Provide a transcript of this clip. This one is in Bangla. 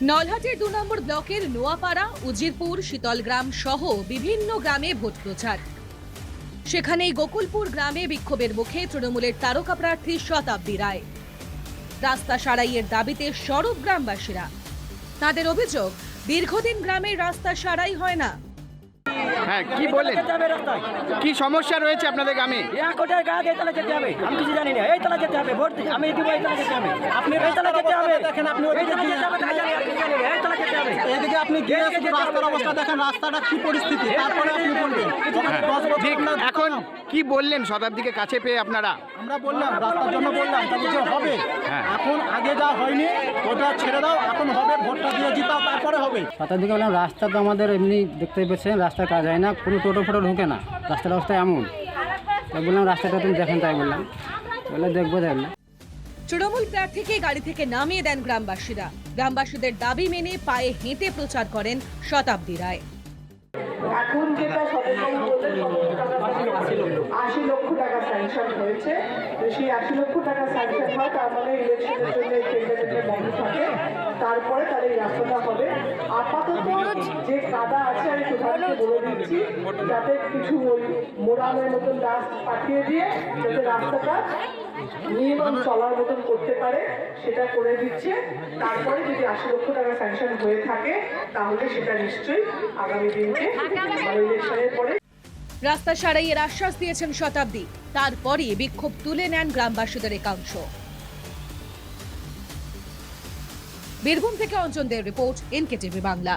নলহাটির 2 নম্বর ব্লকের নোয়াপাড়া, উজিরপুর, শীতলগ্রাম সহ বিভিন্ন গ্রামে ভোট প্রচার। সেখানেই গোকুলপুর গ্রামে বিক্ষোভের মুখে তৃণমূলের তারকা প্রার্থী শতাব্দী রায়। রাস্তা সারাইয়ের দাবিতে সরব গ্রামবাসীরা। তাদের অভিযোগ, দীর্ঘদিন গ্রামের রাস্তা সারাই হয় না। হ্যাঁ, কি বলেন, কি সমস্যা রয়েছে আপনাদের গ্রামে? আমি কিছু জানি না। এই তলা যেতে হবে, ভোট আমি দিব, এই তলা যেতে হবে, আপনি এই তলা যেতে হবে, দেখেন আপনি ওই তলা যেতে হবে, এই তলা যেতে হবে। এদিকে আপনি গিয়ে রাস্তার অবস্থা দেখেন, রাস্তাটা কি পরিস্থিতি, তারপরে আপনি বলবেন। ঠিক, এখন কি বললেন শতাব্দীকে কাছে পেয়ে আপনারা? আমরা বললাম, রাস্তার জন্য বললাম, তাহলে যে হবে, হ্যাঁ। এখন আগে যা হয়নি ওটা ছেড়ে দাও, এখন হবে, ভোটটা দিয়ে জিতাও, তারপরে হবে। শতাব্দীকে বললাম, রাস্তা তো আমাদের এমনি দেখতেই পাচ্ছেন, রাস্তার কাজ হয় না, কোনো টোটো ফোটো ঢোকে না, রাস্তার অবস্থা এমন। তাই বললাম রাস্তাটা তুমি দেখেন, তাই বললাম, বলে দেখবো দেখলাম। তৃণমূল প্রার্থীকে গাড়ি থেকে নামিয়ে দেন গ্রামবাসীরা। গ্রামবাসীদের দাবি মেনে পায়ে হেঁটে প্রচার করেন শতাব্দী রায়। এখন যেটা সচেতন বললে 80 লক্ষ টাকা স্যাংশন হয়েছে। সেই 80 লক্ষ টাকা স্যাংশন হয়, তার মানে ইলেকশনের জন্য টেন্ডার বন্ধ থাকে, তারপরে তাদের এই রাস্তাটা হবে। আপাতত যে কাদা আছে আমি প্রধানকে বলে দিচ্ছি, যাতে কিছু ওই মোরামের মতন ডাস্ট পাঠিয়ে দিয়ে যাতে রাস্তাটা নিয়ম চলার মতন করতে পারে, সেটা করে দিচ্ছে। তারপরে যদি 80 লক্ষ টাকা স্যাংশন হয়ে থাকে, তাহলে সেটা নিশ্চয়ই আগামী দিনকে ইলেকশনের পরে। রাস্তা সারাইয়ের আশ্বাস দিয়েছেন শতাব্দী। তারপরই বিক্ষোভ তুলে নেন গ্রামবাসীদের একাংশ। বীরভূম থেকে অঞ্জন দের রিপোর্ট, এনকেটিভি বাংলা।